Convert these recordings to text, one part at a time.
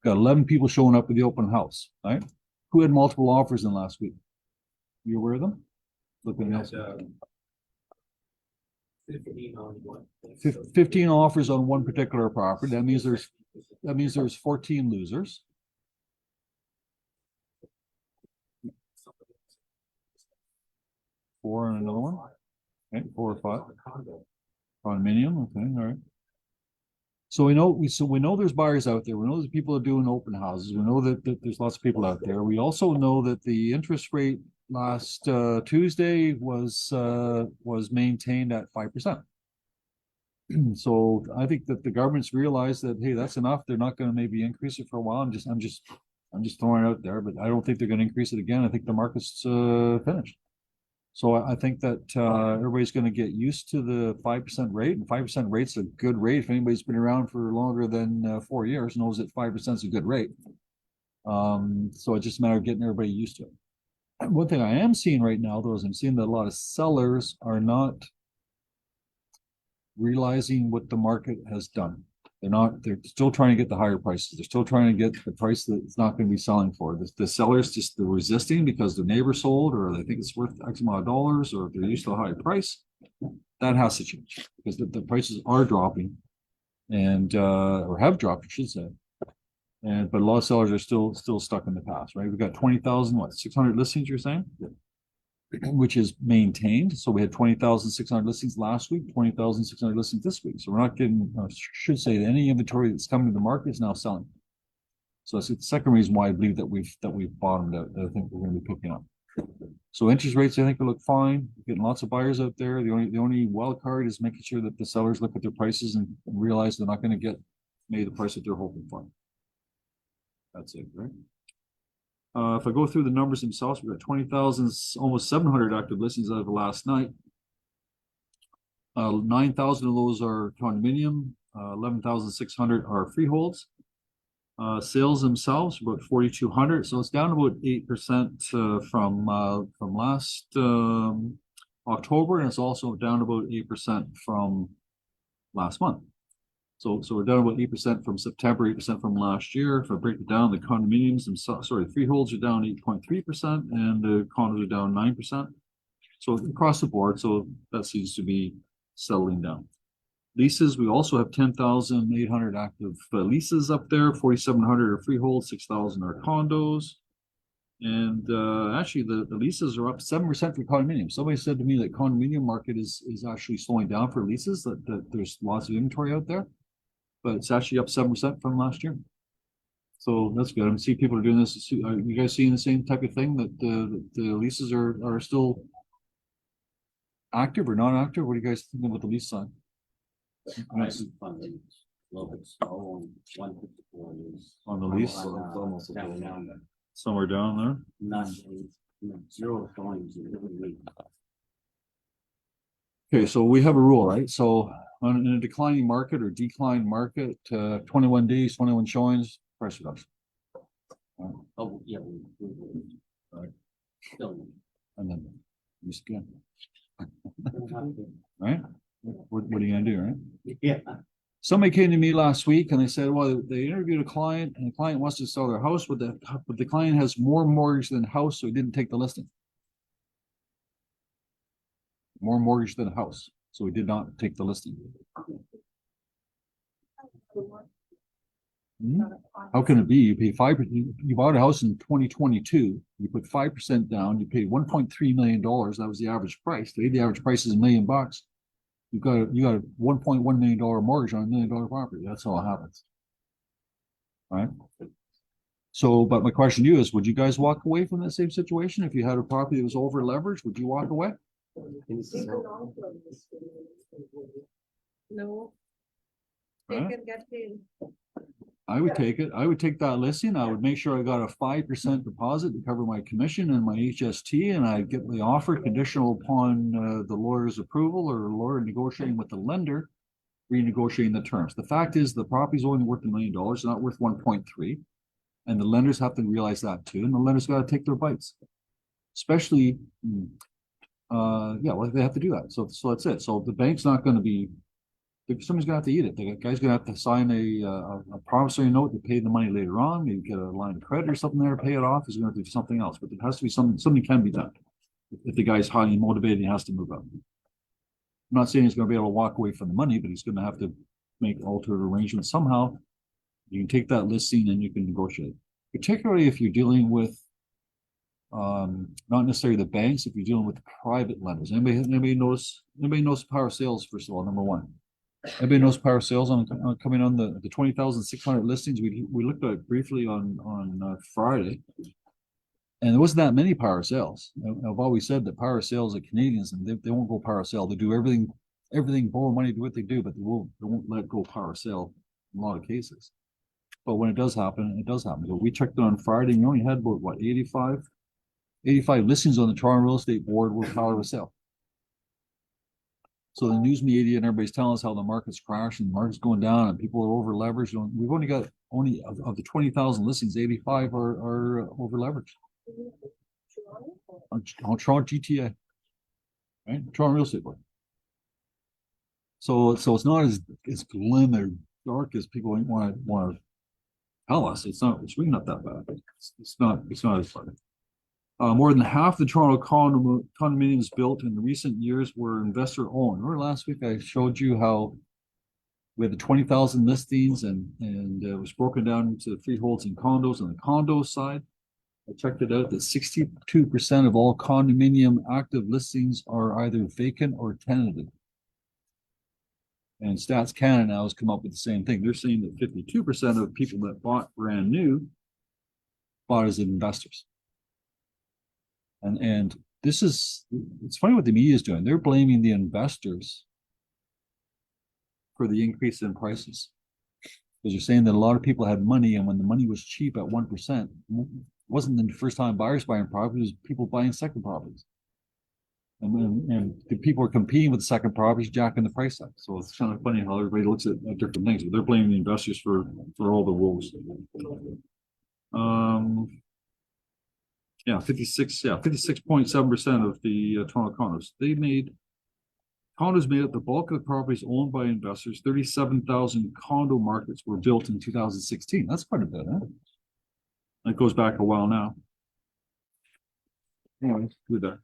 Got 11 people showing up at the open house, right? Who had multiple offers in last week? You aware of them? Looking at 15 offers on one particular property. That means there's 14 losers. Four on another one. Okay, 4 or 5. Condominium. Okay, all right. So we know there's buyers out there. We know there's people are doing open houses. We know that there's lots of people out there. We also know that the interest rate last Tuesday was maintained at 5%. So I think that the government's realized that, hey, that's enough. They're not going to maybe increase it for a while. I'm just throwing it out there, but I don't think they're going to increase it again. I think the market's finished. So I think that everybody's going to get used to the 5% rate, and 5% rate's a good rate. If anybody's been around for longer than 4 years, knows that 5% is a good rate. So it's just a matter of getting everybody used to it. One thing I am seeing right now, though, is I'm seeing that a lot of sellers are not realizing what the market has done. They're still trying to get the higher prices. They're still trying to get the price that it's not going to be selling for. The sellers they're resisting because their neighbor sold, or they think it's worth X amount of dollars, or they're used to a higher price. That has to change because the prices are dropping, and or have dropped, I should say. But a lot of sellers are still stuck in the past, right? We've got 20,600 listings, you're saying? Which is maintained. So we had 20,600 listings last week, 20,600 listings this week. So we're not getting, I should say, that any inventory that's coming to the market is now selling. So that's the second reason why I believe that we've bottomed out. I think we're going to be picking up. So interest rates, I think, will look fine. We're getting lots of buyers out there. The only wild card is making sure that the sellers look at their prices and realize they're not going to get maybe the price that they're hoping for. That's it, right? If I go through the numbers themselves, we've got 20,000, almost 700 active listings out of the last night. 9,000 of those are condominium. 11,600 are freeholds. Sales themselves about 4,200, so it's down about 8% from last October, and it's also down about 8% from last month. So we're down about 8% from September, 8% from last year. If I break it down, the condominiums, the freeholds are down 8.3%, and the condos are down 9%. So across the board, so that seems to be settling down. Leases, we also have 10,800 active leases up there. 4,700 are freeholds, 6,000 are condos. And actually, the leases are up 7% for condominiums. Somebody said to me that condominium market is actually slowing down for leases, that there's lots of inventory out there. But it's actually up 7% from last year. So that's good. I see people are doing this. Are you guys seeing the same type of thing, that the leases are still active or non-active? What are you guys thinking about the lease side? I see funding a little bit slow on 154 is on the lease. almost down there. Somewhere down there. Not zero going to. Okay, so we have a rule, right? So in a declining market or declined market, 21 days, 21 showings, price reduction. Oh yeah, right. Still. And then you skin. Right? What are you gonna do, right? Yeah. Somebody came to me last week and they said, well, they interviewed a client and the client wants to sell their house, but the client has more mortgage than house, so he didn't take the listing. More mortgage than a house, so we did not take the listing. How can it be? You pay 5%. You bought a house in 2022. You put 5% down. You paid $1.3 million. That was the average price. Today, the average price is $1 million. You got a $1.1 million mortgage on $1 million property. That's how it happens, right? So, but my question to you is: would you guys walk away from that same situation if you had a property that was over leveraged? Would you walk away? No, they can get paid. I would take it. I would take that listing. I would make sure I got a 5% deposit to cover my commission and my HST, and I'd get the offer conditional upon the lawyer's approval, or the lawyer negotiating with the lender, renegotiating the terms. The fact is, the property's only worth $1 million, not worth 1.3, and the lenders have to realize that too. And the lenders got to take their bites, especially. Yeah, well, they have to do that. So that's it. So the bank's not going to be Somebody's gonna have to eat it. The guy's gonna have to sign a promissory note to pay the money later on, maybe get a line of credit or something there, pay it off. He's gonna have to do something else, but there has to be something can be done. If the guy's highly motivated, he has to move up. I'm not saying he's gonna be able to walk away from the money, but he's gonna have to make alternate arrangements somehow. You can take that listing and you can negotiate, particularly if you're dealing with not necessarily the banks, if you're dealing with private lenders. Anybody knows power sales, first of all, number one. Everybody knows power sales on coming on the 20,600 listings. We looked at it briefly on Friday, and there wasn't that many power sales. I've always said that power sales are Canadians, and they won't go power sale. They do everything, borrow money, do what they do, but they won't let go power sale in a lot of cases. But when it does happen, it does happen. So we checked it on Friday, and we only had about what 85 listings on the Toronto Real Estate Board were power of sale. So the news media and everybody's telling us how the market's crashing, the market's going down, and people are over leveraged. We've only got of the 20,000 listings, 85 are over leveraged on Toronto GTA, right? Toronto Real Estate Board. So it's not as glim or dark as people want to tell us. It's really not that bad. It's not as funny. More than half the Toronto condominiums built in the recent years were investor owned. Remember last week I showed you how we had the 20,000 listings and it was broken down into freeholds and condos. On the condo side, I checked it out that 62% of all condominium active listings are either vacant or tenanted. And Stats Canada now has come up with the same thing. They're saying that 52% of people that bought brand new bought as investors. And this is, it's funny what the media is doing. They're blaming the investors for the increase in prices. Because you're saying that a lot of people had money, and when the money was cheap at 1%, it wasn't the first time buyers buying properties, it was people buying second properties. And the people are competing with the second properties, jacking the price up. So it's kind of funny how everybody looks at different things, but they're blaming the investors for all the woes. 56.7% of the Toronto condos. Condos made up the bulk of the properties owned by investors. 37,000 condo markets were built in 2016. That's quite a bit, huh? That goes back a while now. Anyway, with that.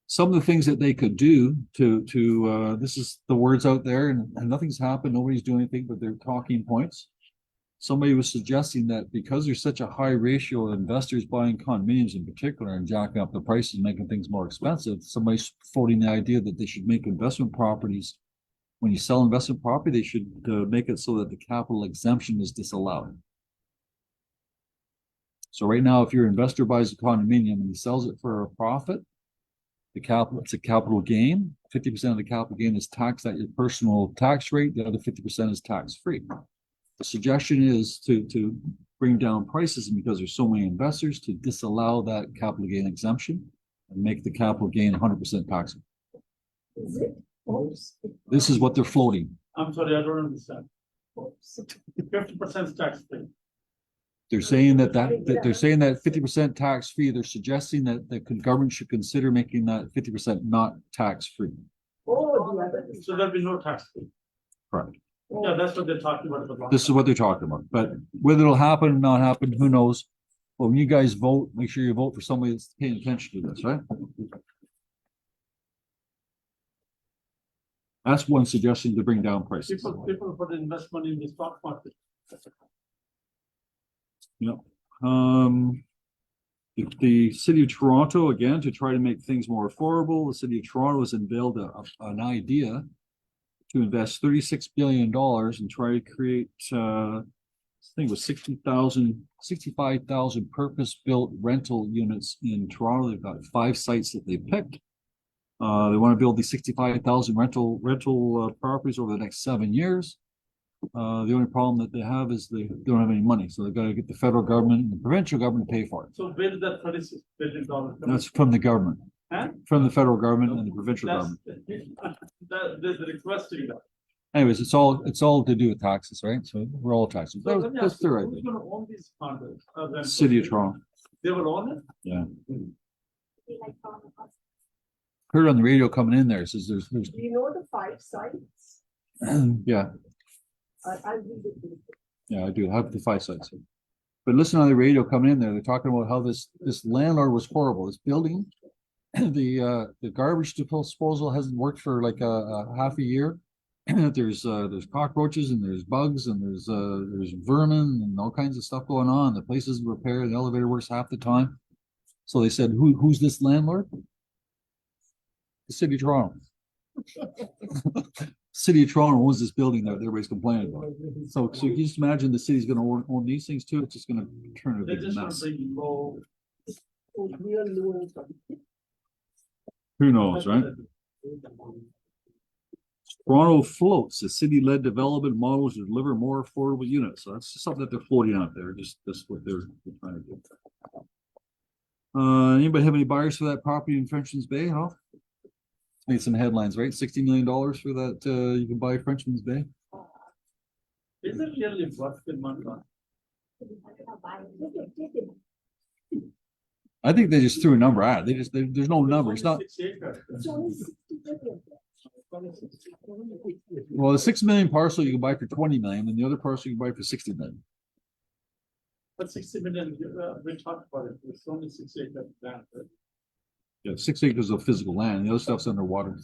Some of the things that they could do to this is the words out there, and nothing's happened. Nobody's doing anything, but they're talking points. Somebody was suggesting that because there's such a high ratio of investors buying condominiums in particular and jacking up the prices, making things more expensive, somebody's floating the idea that they should make investment properties. When you sell investment property, they should make it so that the capital exemption is disallowed. So right now, if your investor buys a condominium and he sells it for a profit, it's a capital gain. 50% of the capital gain is taxed at your personal tax rate. The other 50% is tax-free. The suggestion is to bring down prices, and because there's so many investors, to disallow that capital gain exemption and make the capital gain 100% taxable. This is what they're floating. I'm sorry, I don't understand. 50% tax free. They're saying that they're saying that 50% tax free. They're suggesting that the government should consider making that 50% not tax free. So there'll be no tax free. Correct. Yeah, that's what they're talking about. This is what they're talking about. But whether it'll happen or not happen, who knows? But when you guys vote, make sure you vote for somebody that's paying attention to this, right? That's one suggestion to bring down prices. People put investment in the stock market. Yeah. The city of Toronto, again, to try to make things more affordable, the city of Toronto has unveiled an idea to invest $36 billion and try to create, I think it was 65,000 purpose-built rental units in Toronto. They've got 5 sites that they picked. They want to build these 65,000 rental properties over the next 7 years. The only problem that they have is they don't have any money, so they've got to get the federal government and the provincial government to pay for it. So where did that $36 billion come? That's from the government, Huh? from the federal government and the provincial government. There's a request to that. Anyways, it's all to do with taxes, right? So we're all taxes. So let me That's ask the you, right who's thing. going to own these condos? City of Toronto. They will own it? Yeah. heard on the radio coming in there, it says there's, Do you know the 5 sites? yeah, I read it. yeah, I do have the 5 sites. But listen on the radio coming in there, they're talking about how this landlord was horrible. This building, the garbage disposal hasn't worked for like a half a year. There's cockroaches and there's bugs and there's vermin and all kinds of stuff going on. The place isn't repaired. The elevator works half the time. So they said, who's this landlord? The city of Toronto. City of Toronto owns this building that everybody's complaining about. So you just imagine the city's going to own these things too. It's just going to turn a They big just want mess. to bring low. Real low income. Who knows, right? Toronto floats the city-led development models to deliver more affordable units. So that's just something that they're floating out there. Just that's what they're trying to do. Anybody have any buyers for that property in Frenchman's Bay? Huh? Made some headlines, right? $60 million for that. You can buy Frenchman's Bay. Is it really worth the money? I think they just threw a number out. There's no number. It's not. It's only 6 acres. Well, the 6 million parcel you can buy for 20 million, and the other parcel you can buy for 60 million. But 60 million, we talked about it, it's only 6 acres land, right? Yeah, 6 acres of physical land. The other stuff's underwater.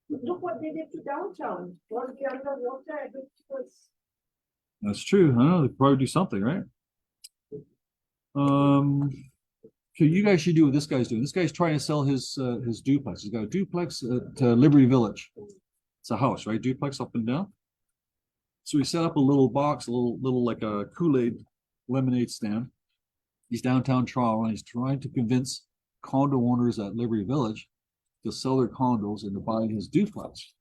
Look what they did to downtown. What if you're underwater? It was That's true. I know they probably do something, right? So you guys should do what this guy's doing. This guy's trying to sell his duplex. He's got a duplex at Liberty Village. It's a house, right? Duplex up and down. So he set up a little box, a little like a Kool-Aid lemonade stand. He's downtown Toronto and he's trying to convince condo owners at Liberty Village to sell their condos and to buy his duplex.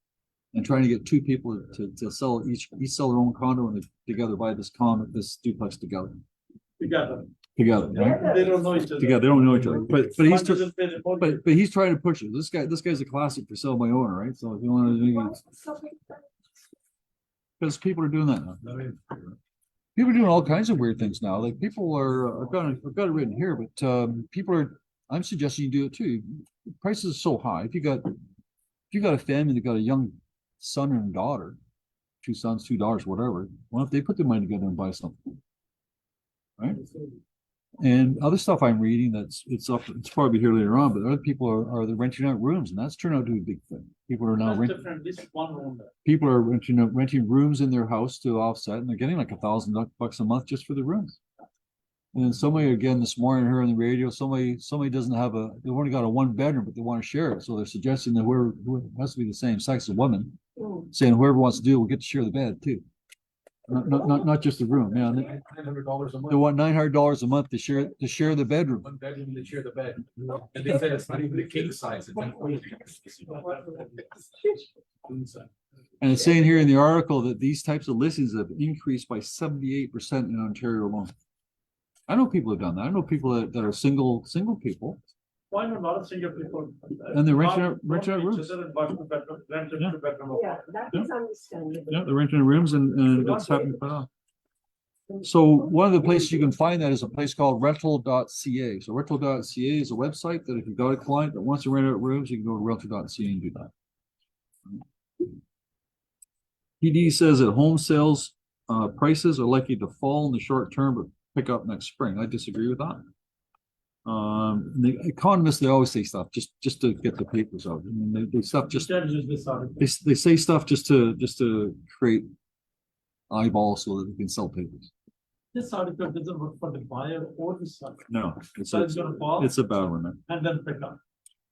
And trying to get 2 people to sell each sell their own condo and together buy this duplex together. Together, right? They don't know each other. Together, they don't know each other. But One he's doesn't pay the mortgage. but he's trying to push it. This guy's a classic for sell by owner, right? So if you want to, something. because people are doing that now. People are doing all kinds of weird things now. Like people are, I've got it written here, but people are. I'm suggesting you do it too. Prices are so high. If you got a family that got a young son and daughter, 2 sons, 2 daughters, whatever. Why don't they put their money together and buy something, right? And other stuff I'm reading it's probably here later on, but other people are they're renting out rooms, and that's turned out to be a big thing. People are now That's different, this one room. people are renting rooms in their house to offset, and they're getting like $1,000 a month just for the rooms. And then somebody again this morning here on the radio, somebody doesn't have they've only got a 1 bedroom, but they want to share it. So they're suggesting that whoever has to be the same sex as a woman, saying whoever wants to do it will get to share the bed too. Not just the room. Yeah, $900 a month. they want $900 a month to share the bedroom. 1 bedroom to share the bed. And they said it's not even a king size. It's like And it's saying here in the article that these types of listings have increased by 78% in Ontario alone. I know people have done that. I know people that are single people. Why not a lot of single people? And they're renting out rooms. Yeah, that is understandable. Yeah, they're renting rooms and it's happening quite often. So one of the places you can find that is a place called rental.ca. So rental.ca is a website that if you've got a client that wants to rent out rooms, you can go to rental.ca and do that. PD says that home sales prices are likely to fall in the short term, but pick up next spring. I disagree with that. The economists, they always say stuff just to get the papers out. I mean, they stuff just they say stuff just to create eyeballs so that they can sell papers. This article doesn't work for the buyer or the seller. No, it's gonna fall. a bad one, man. And then pick up.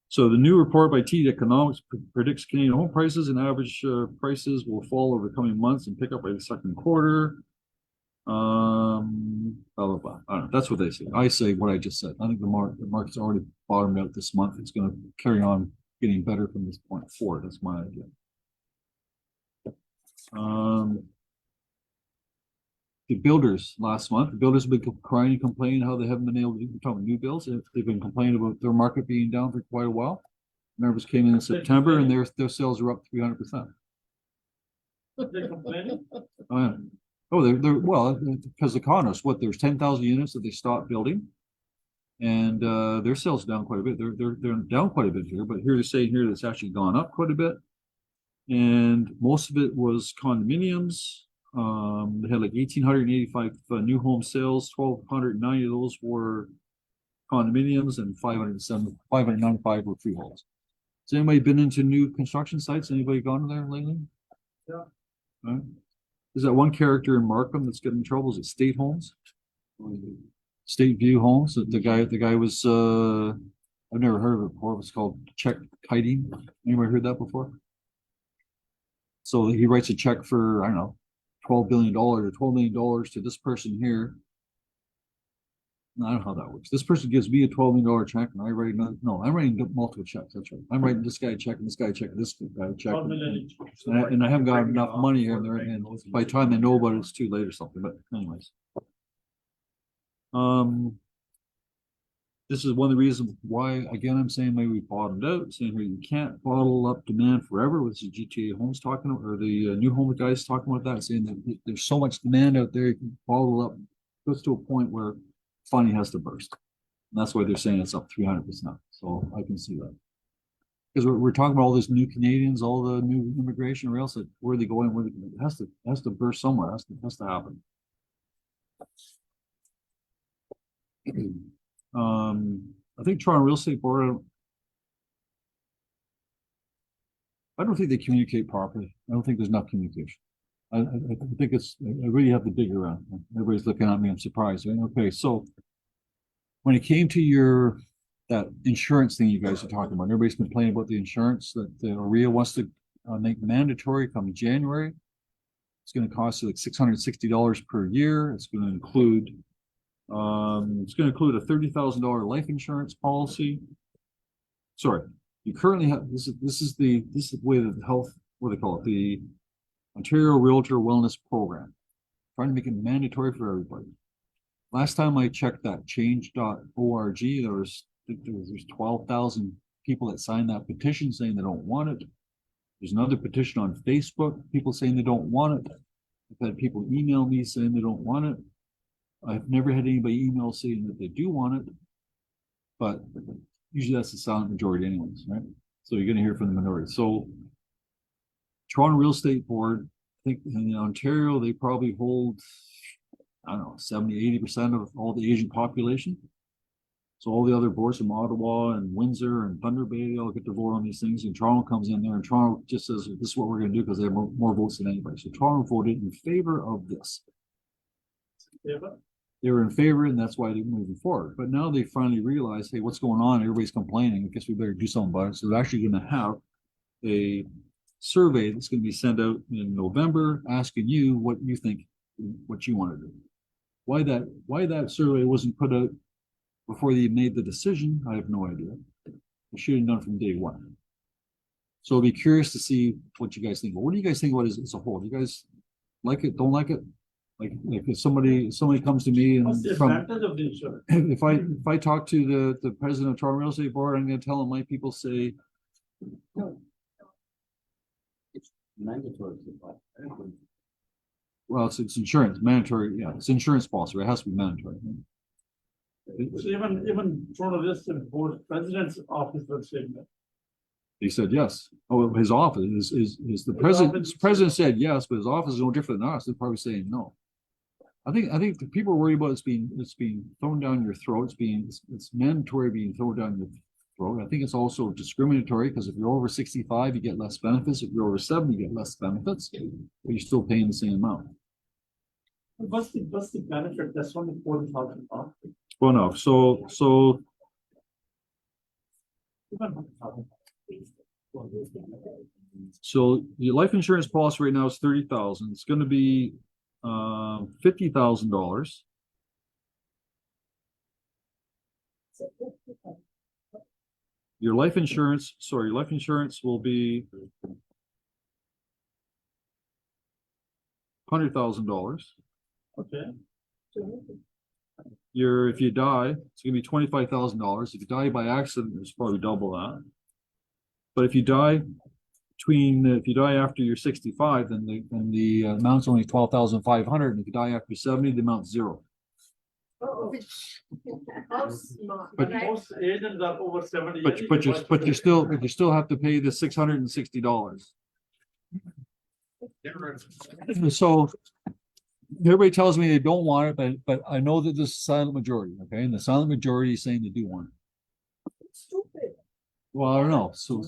So the new report by TD Economics predicts Canadian home prices and average prices will fall over the coming months and pick up by the second quarter. Blah, blah, blah. I don't know. That's what they say. I say what I just said. I think the market's already bottomed out this month. It's going to carry on getting better from this point forward. That's my idea. The builders last month, the builders have been crying and complaining how they haven't been able to do new builds. They've been complaining about their market being down for quite a while. Numbers came in September and their sales are up 300%. They're complaining. Oh, yeah. Oh, they're well, because the condos, there's 10,000 units that they stopped building. And their sales are down quite a bit. They're down quite a bit here, but here they're saying here that's actually gone up quite a bit. And most of it was condominiums. They had like 1,885 new home sales, 1,290 of those were condominiums, and 595 were freeholds. Has anybody been into new construction sites? Anybody gone there lately? Yeah. Right. There's that one character in Markham that's getting in trouble. Is it State Homes? State View Homes. The guy was I've never heard of it before. It's called check kiting. Anybody heard that before? So he writes a check for, I don't know, $12 billion or $12 million to this person here. I don't know how that works. This person gives me a $12 million check and I write another, no, I'm writing multiple checks. That's right. I'm writing this guy a check and this guy a check, and this guy a check. 12 million each. And I haven't got enough money here, and by the time they know about it, it's too late or something, but anyways. This is one of the reasons why, again, I'm saying maybe we bottomed out, saying here you can't bottle up demand forever, which is GTA Homes talking about, or the new home guys talking about that, saying that there's so much demand out there, you can bottle up, goes to a point where funding has to burst. And that's why they're saying it's up 300%. So I can see that. Because we're talking about all these new Canadians, all the new immigration, or else where are they going? Where it has to burst somewhere. It has to happen. I think Toronto Real Estate Board, I don't think they communicate properly. I don't think there's enough communication. I think I really have to dig around. Everybody's looking at me. I'm surprised. Right? Okay, so when it came to that insurance thing you guys are talking about, everybody's complaining about the insurance that the OREA wants to make mandatory come January. It's going to cost you like $660 per year. It's going to include a $30,000 life insurance policy. Sorry, you currently have this is the way that the health, what do they call it, the Ontario Realtor Wellness Program, trying to make it mandatory for everybody. Last time I checked that change.org, there's 12,000 people that signed that petition saying they don't want it. There's another petition on Facebook, people saying they don't want it. I've had people email me saying they don't want it. I've never had anybody email saying that they do want it, but usually that's the silent majority anyways, right? So you're going to hear from the minority. So Toronto Real Estate Board, I think in Ontario, they probably hold, I don't know, 70-80% of all the Asian population. So all the other boards from Ottawa and Windsor and Thunder Bay, they all get to vote on these things. And Toronto comes in there and Toronto just says, this is what we're going to do because they have more votes than anybody. So Toronto voted in favor of this. Yeah, they were in favor, and that's why they're moving forward. But now they finally realize, hey, what's going on? Everybody's complaining. I guess we better do something about it. So they're actually going to have a survey that's going to be sent out in November, asking you what you think, what you want to do. Why that survey wasn't put out before they made the decision, I have no idea. They should have done from day one. So I'll be curious to see what you guys think. But what do you guys think about it as a whole? Do you guys like it? Don't like it? Like if somebody comes to me and what's the advantage of the insurance? if I talk to the president of Toronto Real Estate Board, I'm going to tell him my people say It's mandatory. well, it's insurance, mandatory. Yeah, it's insurance policy. Right? It has to be mandatory. So even Toronto Real Estate Board president's office was saying that. He said yes. Oh, his office is the president said yes, but his office is no different than us. They're probably saying no. I think the people are worried about it's being thrown down your throat. It's mandatory being thrown down your throat. I think it's also discriminatory because if you're over 65, you get less benefits. If you're over 70, you get less benefits, but you're still paying the same amount. What's the benefit? That's only $40,000. Well, no. So your life insurance policy right now is $30,000. It's going to be $50,000. Your life insurance will be $100,000. Okay. If you die, it's gonna be $25,000. If you die by accident, it's probably double that. But if you die after you're 65, then the amount's only $12,500. And if you die after 70, the amount's zero. Uh-oh. How smart, But- right? Most agents are over 70. But you still have to pay the $660. So everybody tells me they don't want it, but I know that this is silent majority, okay? And the silent majority is saying they do want it. Stupid. Well, I don't know. So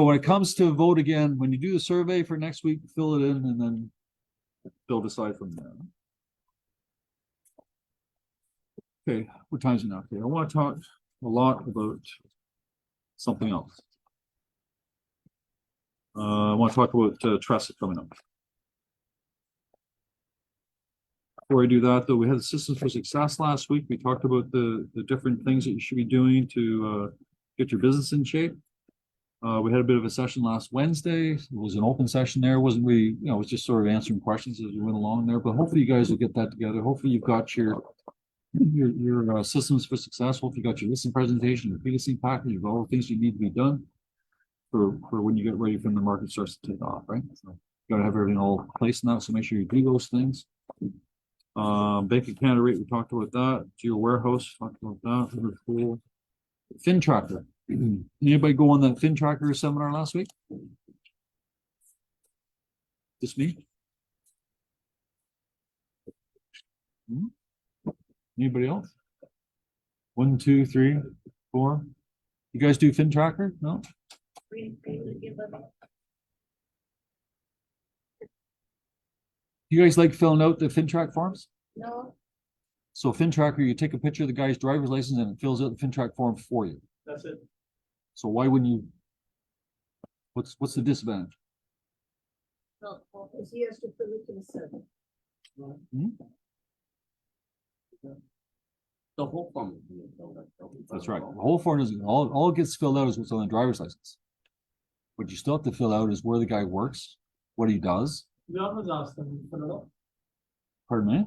when it comes to vote again, when you do the survey for next week, fill it in and then they'll decide from there. Okay, what time is it now? Okay, I want to talk a lot about something else. I want to talk about TRESA coming up. Before I do that, though, we had the Systems for Success last week. We talked about the different things that you should be doing to get your business in shape. We had a bit of a session last Wednesday. It was an open session there. It wasn't really, it was just sort of answering questions as we went along there. But hopefully you guys will get that together. Hopefully you've got your Systems for Success. Hopefully you got your listing presentation, your pre-listing package, all the things you need to be done for when you get ready when the market starts to take off, right? So you got to have everything all placed now. So make sure you do those things. Bank of Canada rate, we talked about that. Geo Warehouse, talked about that. Very cool. Fin Tracker. Anybody go on that Fin Tracker seminar last week? Just me? Anybody else? 1, 2, 3, 4. You guys do Fin Tracker? No? You guys like filling out the FinTrack forms? No, So FinTracker, you take a picture of the guy's driver's license and it fills out the FinTrack form for you. That's it. So why wouldn't you? What's the disadvantage? no, because he has to fill it himself. The whole form. is being filled out, though. That's right. The whole form is all it gets filled out is what's on the driver's license. What you still have to fill out is where the guy works, what he does. We always ask them to fill it up. Pardon me?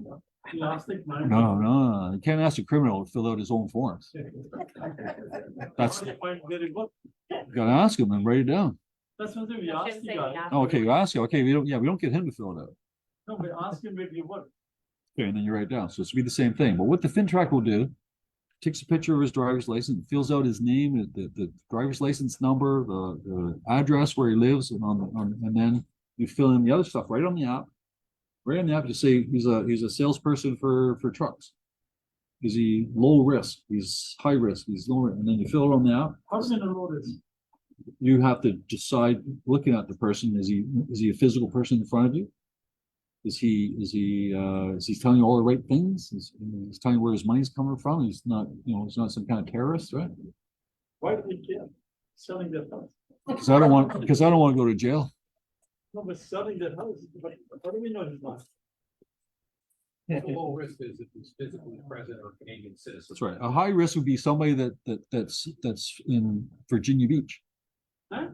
We ask the client. No. You can't ask a criminal to fill out his own forms. That's- How do you find very good? You gotta ask him and write it down. That's what we ask the guy. Oh, okay, you ask him. Okay, we don't get him to fill it out. No, we ask him where you work. Okay, and then you write it down. So it's be the same thing. But what the FinTrack will do, takes a picture of his driver's license, fills out his name, the driver's license number, the address where he lives, and then you fill in the other stuff right on the app. Right on the app, you say he's a salesperson for trucks. Is he low risk? He's high risk. He's low risk. And then you fill it on the app. How do you know this? You have to decide, looking at the person, is he a physical person in front of you? Is he telling you all the right things? He's telling you where his money's coming from. He's not, he's not some kind of terrorist, right? Why do they care? Selling their house. Because I don't want to go to jail. No, but selling their house, but how do we know he's not? The low risk is if he's physically present or Canadian citizen. That's right. A high risk would be somebody that's in Virginia Beach. Huh?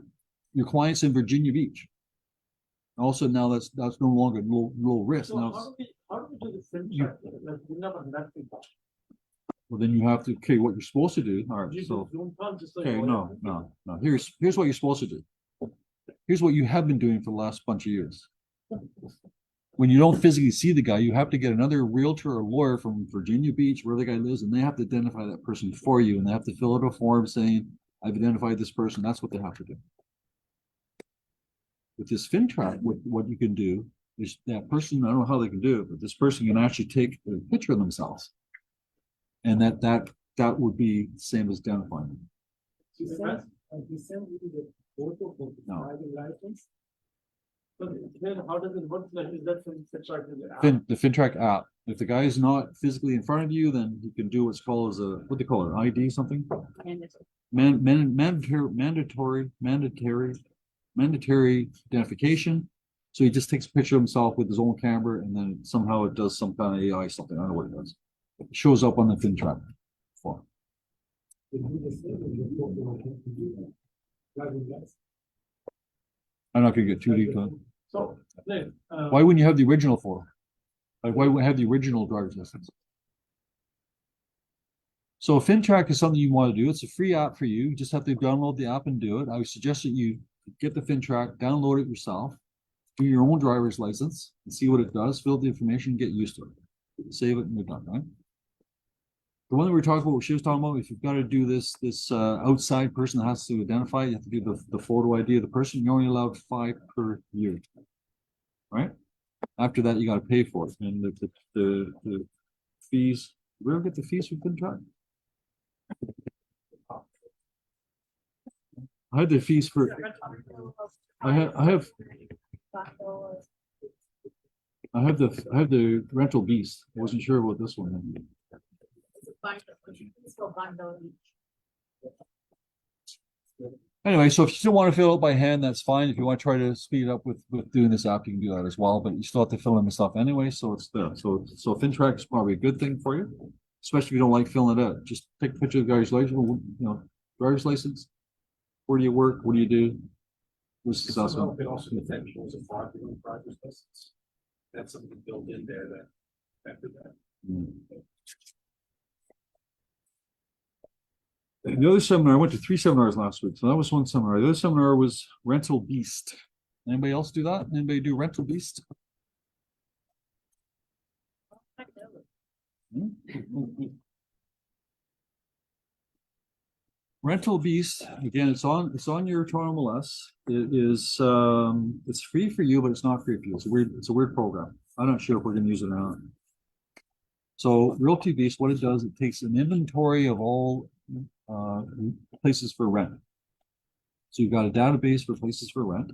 Your client's in Virginia Beach. Also, now that's no longer low risk. So Now, how do we do the film check? Like, we never had that before. well, then you have to, okay, what you're supposed to do. All right, You so, don't tell just like. okay, oh, no. Here's what you're supposed to do. Here's what you have been doing for the last bunch of years. When you don't physically see the guy, you have to get another realtor or lawyer from Virginia Beach, where the guy lives, and they have to identify that person for you, and they have to fill out a form saying, I've identified this person. That's what they have to do. With this FinTrack, what you can do is that person, I don't know how they can do it, but this person can actually take a picture of themselves. And that would be the same as identifying them. He sent you the photo of the No. driving license. But then how does it work? Like, is that from the track in the app? The FinTrack app. If the guy is not physically in front of you, then you can do what's called as what do they call it? ID something? Mandatory identification. So he just takes a picture of himself with his own camera, and then somehow it does some kind of AI something. I don't know what it does. It shows up on the FinTrack form. I'm not gonna get too deep on it. So, like, Why wouldn't you have the original form? Like, why wouldn't you have the original driver's license? So FinTrack is something you want to do. It's a free app for you. You just have to download the app and do it. I would suggest that you get the FinTrack, download it yourself, do your own driver's license, and see what it does. Fill the information, get used to it. save it, and you're done, right? The one that we were talking about, she was talking about, if you've got to do this outside person that has to identify, you have to do the photo ID of the person, you're only allowed 5 per year. Right? After that, you got to pay for it, and the fees. Did we ever get the fees for FinTrack? I had the fees for. I have the rental beast. I wasn't sure about this one. Anyway, so if you still want to fill it by hand, that's fine. If you want to try to speed it up with doing this app, you can do that as well. But you still have to fill in the stuff anyway, so it's there. So FinTrack is probably a good thing for you, especially if you don't like filling it out. Just take a picture of the guy's license, driver's license. Where do you work? What do you do? What's successful? It also potential as a fraud doing driver's license. That's something built in there that after that. The other seminar, I went to 3 seminars last week, so that was one seminar. The other seminar was Rental Beast. Anybody else do that? Anybody do Rental Beast? Rental Beast, again, it's on your Toronto MLS. It is it's free for you, but it's not free for you. It's a weird program. I'm not sure if we're gonna use it or not. So Realty Beast, what it does, it takes an inventory of all places for rent. So you've got a database for places for rent,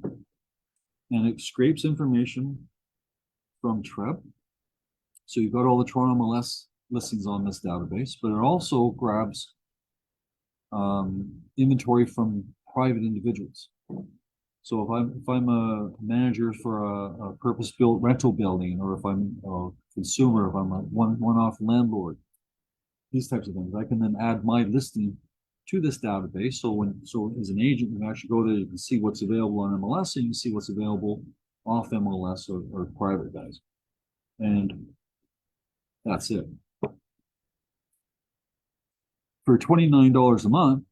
and it scrapes information from TREB. So you've got all the Toronto MLS listings on this database, but it also grabs inventory from private individuals. So if I'm a manager for a purpose-built rental building, or if I'm a consumer, if I'm a one-off landlord, these types of things, I can then add my listing to this database. So as an agent, you can actually go there, you can see what's available on MLS, and you can see what's available off MLS or private guys. And that's it. For $29 a month,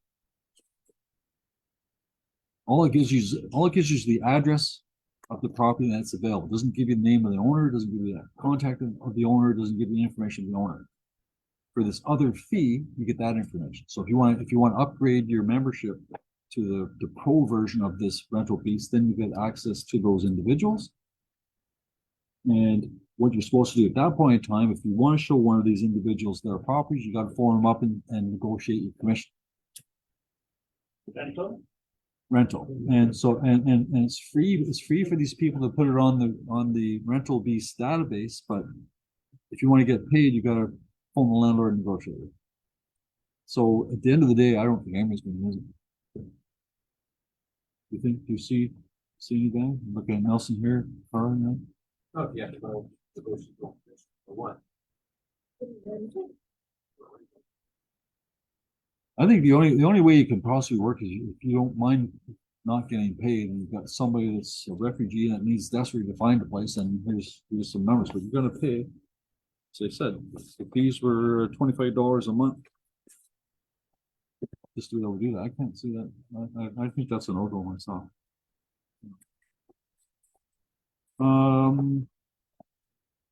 all it gives you is the address of the property that's available. It doesn't give you the name of the owner, it doesn't give you the contact of the owner, it doesn't give you the information of the owner. For this other fee, you get that information. So if you want to upgrade your membership to the pro version of this rental piece, then you get access to those individuals. And what you're supposed to do at that point in time, if you want to show one of these individuals their properties, you got to phone them up and negotiate your commission. Rental. And so and it's free for these people to put it on the Rental Beast database, but if you want to get paid, you got to phone the landlord and negotiate it. So at the end of the day, I don't think anybody's going to use it. Do you see anything? Look at Nelson here, Carl, you know? Oh, yeah, for what? I think the only way you can possibly work is if you don't mind not getting paid, and you've got somebody that's a refugee that needs desperately to find a place, and here's some numbers, but you're going to pay. So I said, the fees were $25 a month. Just to be able to do that, I can't see that. I think that's an no-go myself.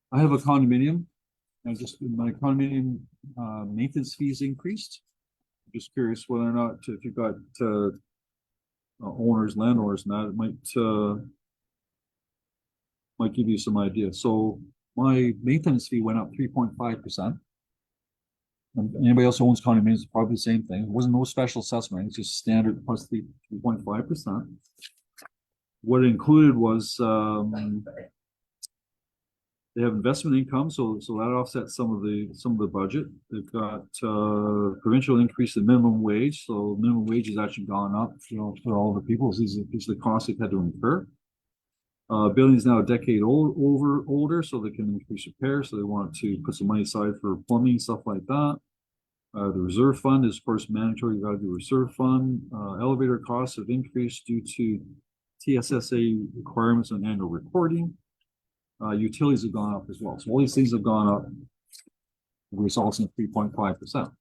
I have a condominium, and just my condominium maintenance fees increased. I'm just curious whether or not if you've got owners, landlords, and that, it might give you some idea. So my maintenance fee went up 3.5%. And anybody else who owns condominiums, probably the same thing. It wasn't no special assessment, it's just standard plus 3.5%. What it included was they have investment income, so that offsets some of the budget. They've got provincial increase in minimum wage, so minimum wage has actually gone up, for all the people. These are the costs they've had to incur. Building is now a decade older, so they can increase repairs. So they want to put some money aside for plumbing, stuff like that. The reserve fund is, of course, mandatory. You got to do a reserve fund. Elevator costs have increased due to TSSA requirements on annual reporting. Utilities have gone up as well. So all these things have gone up, results in 3.5%.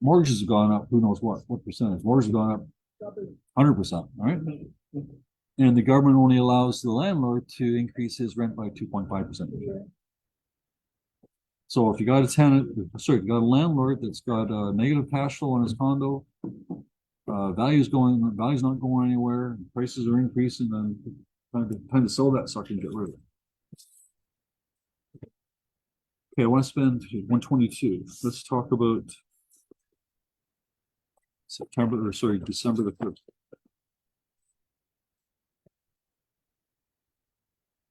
Mortgages have gone up, who knows what percentage. Mortgages have gone up 100%, right? And the government only allows the landlord to increase his rent by 2.5%. So if you got a tenant, sorry, if you got a landlord that's got a negative cash flow on his condo, value's not going anywhere, prices are increasing, then time to sell that sucker and get rid of it. Okay, I want to spend 122. Let's talk about December the 1st.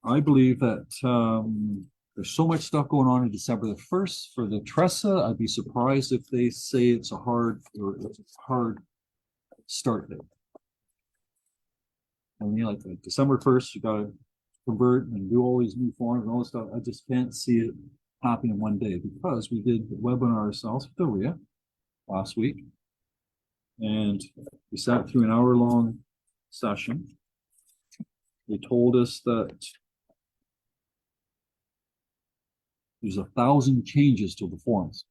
I believe that there's so much stuff going on in December the 1st for the TRESA. I'd be surprised if they say it's a hard start date. I mean, like December 1st, you gotta convert and do all these new forms and all this stuff. I just can't see it happen in one day because we did the webinar ourselves with Maria last week. And we sat through an hour-long session. They told us that there's 1,000 changes to the forms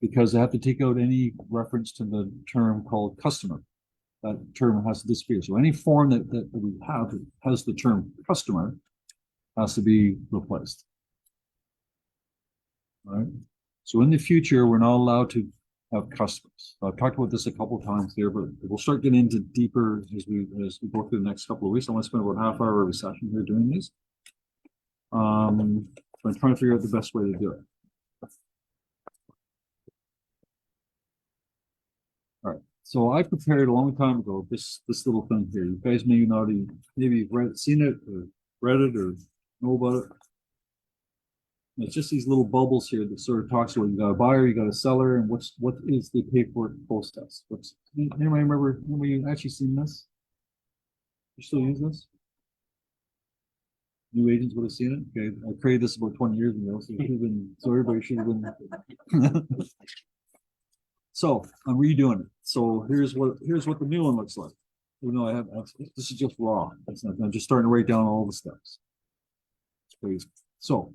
because they have to take out any reference to the term called customer. That term has to disappear. So any form that we have that has the term customer has to be replaced. All right. So in the future, we're not allowed to have customers. I've talked about this a couple of times here, but we'll start getting into deeper as we go through the next couple of weeks. I want to spend about half hour every session here doing these. So I'm trying to figure out the best way to do it. All right. So I prepared a long time ago this little thing here. You guys may not even maybe seen it or read it or know about it. It's just these little bubbles here that sort of talks about you got a buyer, you got a seller, and what is the paperwork process? Anybody remember when we actually seen this? You still use this? New agents would have seen it. Okay, I created this about 20 years ago, so everybody should have been. So I'm redoing it. So here's what the new one looks like. You know, this is just raw. I'm just starting to write down all the steps. It's crazy. So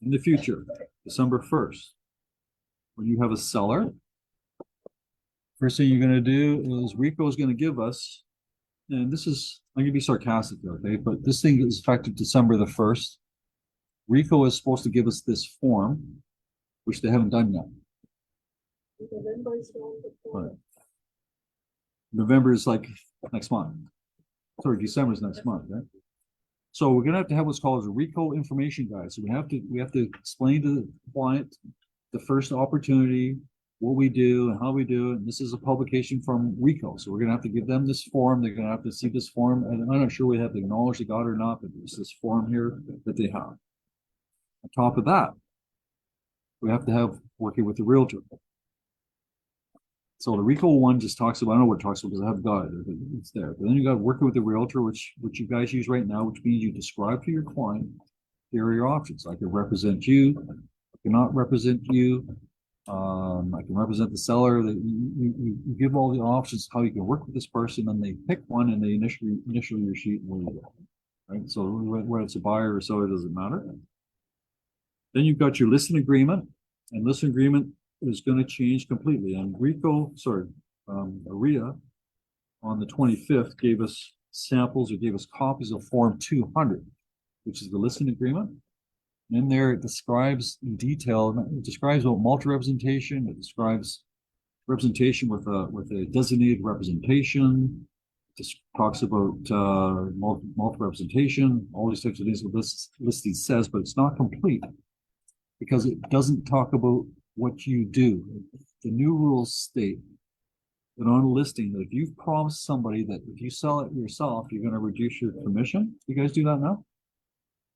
in the future, December 1st, when you have a seller, first thing you're going to do is Rico is going to give us, and this is, I'm going to be sarcastic here, okay, but this thing is effective December the 1st. Rico is supposed to give us this form, which they haven't done yet. Right. November is like next month. Sorry, December is next month, right? So we're gonna have what's called a RICO information guide. So we have to explain to the client the first opportunity, what we do and how we do it. And this is a publication from RICO. So we're gonna have to give them this form. They're gonna have to see this form. And I'm not sure we have to acknowledge they got it or not, but there's this form here that they have. On top of that, we have to have working with the realtor. So the RICO one just talks about, I don't know what it talks about because I haven't got it, but it's there. But then you got working with the realtor, which you guys use right now, which means you describe to your client, here are your options. I can represent you, I cannot represent you, I can represent the seller. That you give all the options how you can work with this person, and they pick one and they initial your sheet and where you go. Right. So whether it's a buyer or seller, doesn't matter. Then you've got your listing agreement, and listing agreement is going to change completely. And AREA on the 25th gave us samples or gave us copies of Form 200, which is the listing agreement. And in there, it describes in detail, it describes about multi-representation, it describes representation with a designated representation, it just talks about multi-representation, all these types of things that this listing says, but it's not complete because it doesn't talk about what you do. The new rules state that on a listing that if you've promised somebody that if you sell it yourself, you're going to reduce your commission. You guys do that now?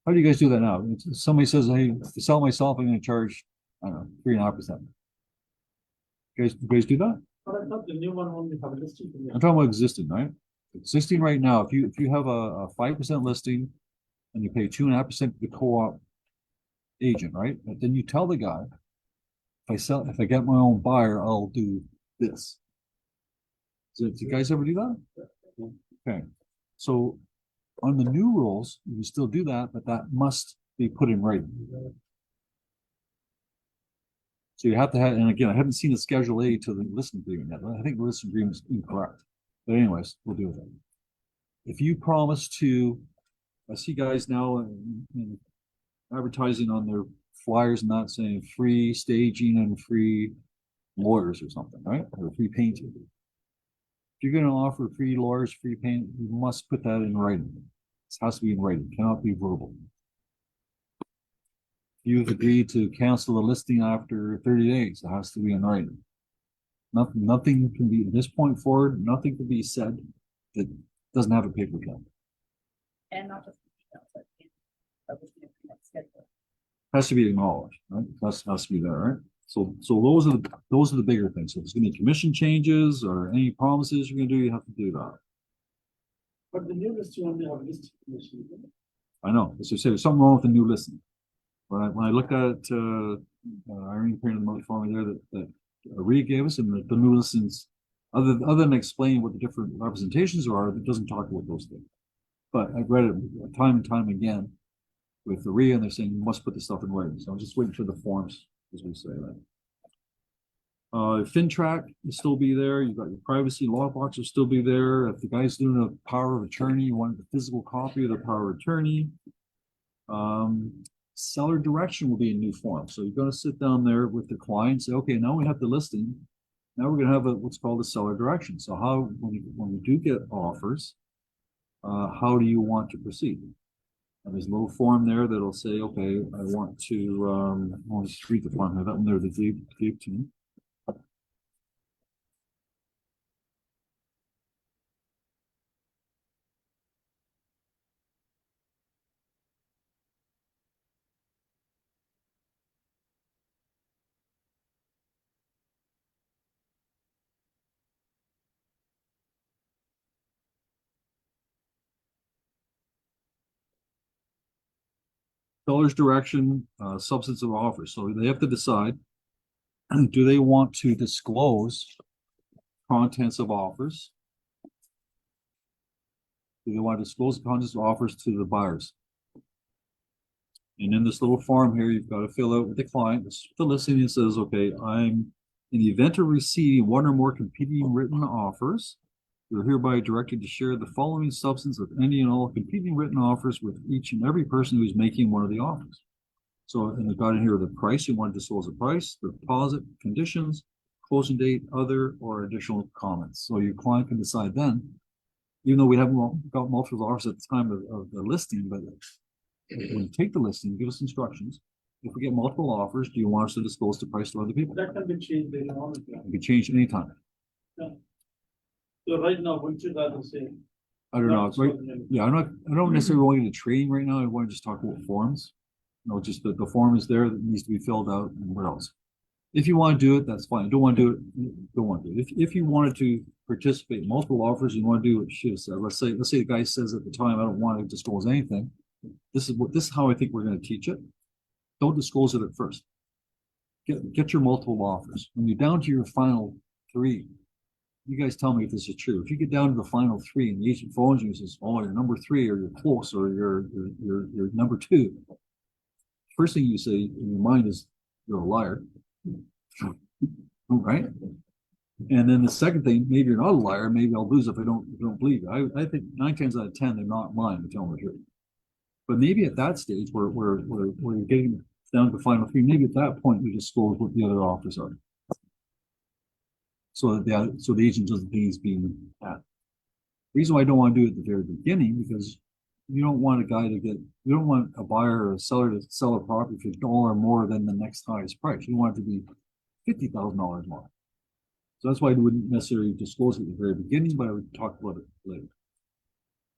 How do you guys do that now? If somebody says, hey, to sell myself, I'm going to charge, I don't know, 3.5%. You guys do that? But I thought the new one only have a listing. I'm talking about existing, right? Existing right now, if you have a 5% listing and you pay 2.5% to the co-op agent, right? But then you tell the guy, if I get my own buyer, I'll do this. Do you guys ever do that? Okay. So on the new rules, you can still do that, but that must be put in writing. So you have to have, and again, I haven't seen a Schedule A to the listing agreement yet. I think the listing agreement is incorrect. But anyways, we'll deal with it. If you promise to, I see guys now in advertising on their flyers, not saying free staging and free lawyers or something, right? Or free painting. If you're gonna offer free lawyers, free paint, you must put that in writing. This has to be in writing, cannot be verbal. You've agreed to cancel the listing after 30 days, it has to be in writing. Nothing can be, at this point forward, nothing can be said that doesn't have a paper trail. And not just. That was the next schedule. Has to be acknowledged, right? That has to be there, right? So those are the bigger things. So if there's gonna be commission changes or any promises you're gonna do, you have to do that. But the new list, you only have listing commission. I know, as I say, there's something wrong with the new listing. When I looked at it, Irene printed them out for me there that Reed gave us, and the new listings, other than explaining what the different representations are, it doesn't talk about those things. But I've read it time and time again with the RIA, and they're saying you must put the stuff in writing. So I'm just waiting for the forms, as we say that. FinTrack will still be there. You've got your privacy lockbox will still be there. If the guy's doing a power of attorney, you want the physical copy of the power of attorney. Seller direction will be a new form. So you're going to sit down there with the client, say, okay, now we have the listing. Now we're going to have what's called a seller direction. So how, when we do get offers, how do you want to proceed? And there's a little form there that'll say, okay, I want to, I'll just read the form here. That one there, the gave to me. Seller's direction, substance of offer. So they have to decide, do they want to disclose contents of offers? Do they want to disclose the contents of offers to the buyers? And in this little form here, you've got to fill out with the client, the listing, it says, okay, I'm in the event of receiving one or more competing written offers, you're hereby directed to share the following substance of any and all competing written offers with each and every person who's making one of the offers. So, and they've got in here the price, you want to disclose the price, the deposit, conditions, closing date, other or additional comments. So your client can decide then, even though we haven't got multiple offers at the time of the listing, but when you take the listing, give us instructions. If we get multiple offers, do you want us to disclose the price to other people? That can be changed later on. It can be changed anytime. Yeah. So right now, what should I say? I don't know. Right? Yeah, I don't necessarily want to get trading right now. I want to just talk about forms. You know, just the form is there that needs to be filled out, and what else? If you want to do it, that's fine. Don't want to do it, don't want to do it. If you wanted to participate in multiple offers, you want to do what she said. Let's say the guy says at the time, I don't want to disclose anything. This is how I think we're going to teach it. Don't disclose it at first. Get your multiple offers. When you're down to your final three, you guys tell me if this is true. If you get down to the final three and the agent phones you and says, oh, you're number three, or you're close, or you're number two, first thing you say in your mind is you're a liar. Right? And then the second thing, maybe you're not a liar, maybe I'll lose if I don't believe you. I think 9 times out of 10, they're not lying to tell me the truth. But maybe at that stage where you're getting down to the final three, maybe at that point you disclose what the other offers are. So that the agent doesn't think he's being at. The reason why I don't want to do it at the very beginning, because you don't want you don't want a buyer or a seller to sell a property for $1 more than the next highest price. You want it to be $50,000 more. So that's why I wouldn't necessarily disclose it at the very beginning, but I would talk about it later.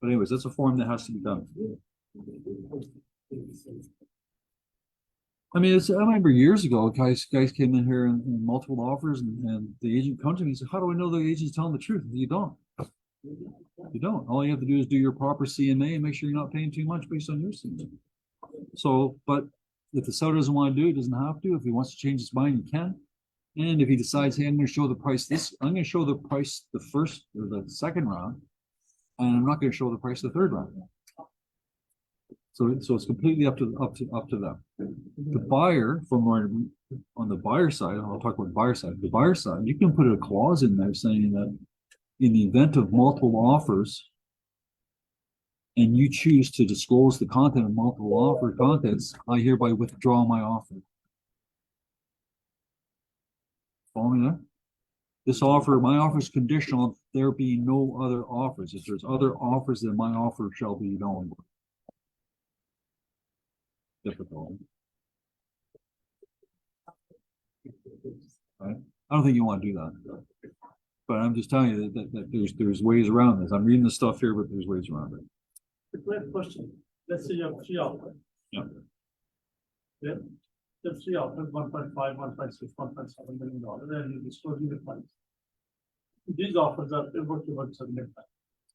But anyways, that's a form that has to be done. I mean, I remember years ago, guys came in here and multiple offers, and the agent comes to me and said, how do I know the agent's telling the truth? You don't. You don't. All you have to do is do your proper CMA and make sure you're not paying too much based on your CMA. So, but if the seller doesn't want to do it, doesn't have to. If he wants to change his mind, he can. And if he decides, hey, I'm going to show the price I'm going to show the price the first or the second round, and I'm not going to show the price the third round. So it's completely up to them. The buyer, on the buyer side, I'll talk about the buyer side. The buyer side, you can put a clause in there saying that in the event of multiple offers, and you choose to disclose the content of multiple offer contents, I hereby withdraw my offer. Follow me there? This offer, my offer is conditional on there being no other offers. If there's other offers, then my offer shall be known. Difficult. Right? I don't think you want to do that. But I'm just telling you that there's ways around this. I'm reading the stuff here, but there's ways around it. A great question. Let's say you have three offers. Yeah. Yeah. The three offers, 1.5, 1.6, $1.7 million, and you disclose the price. These offers are able to submit.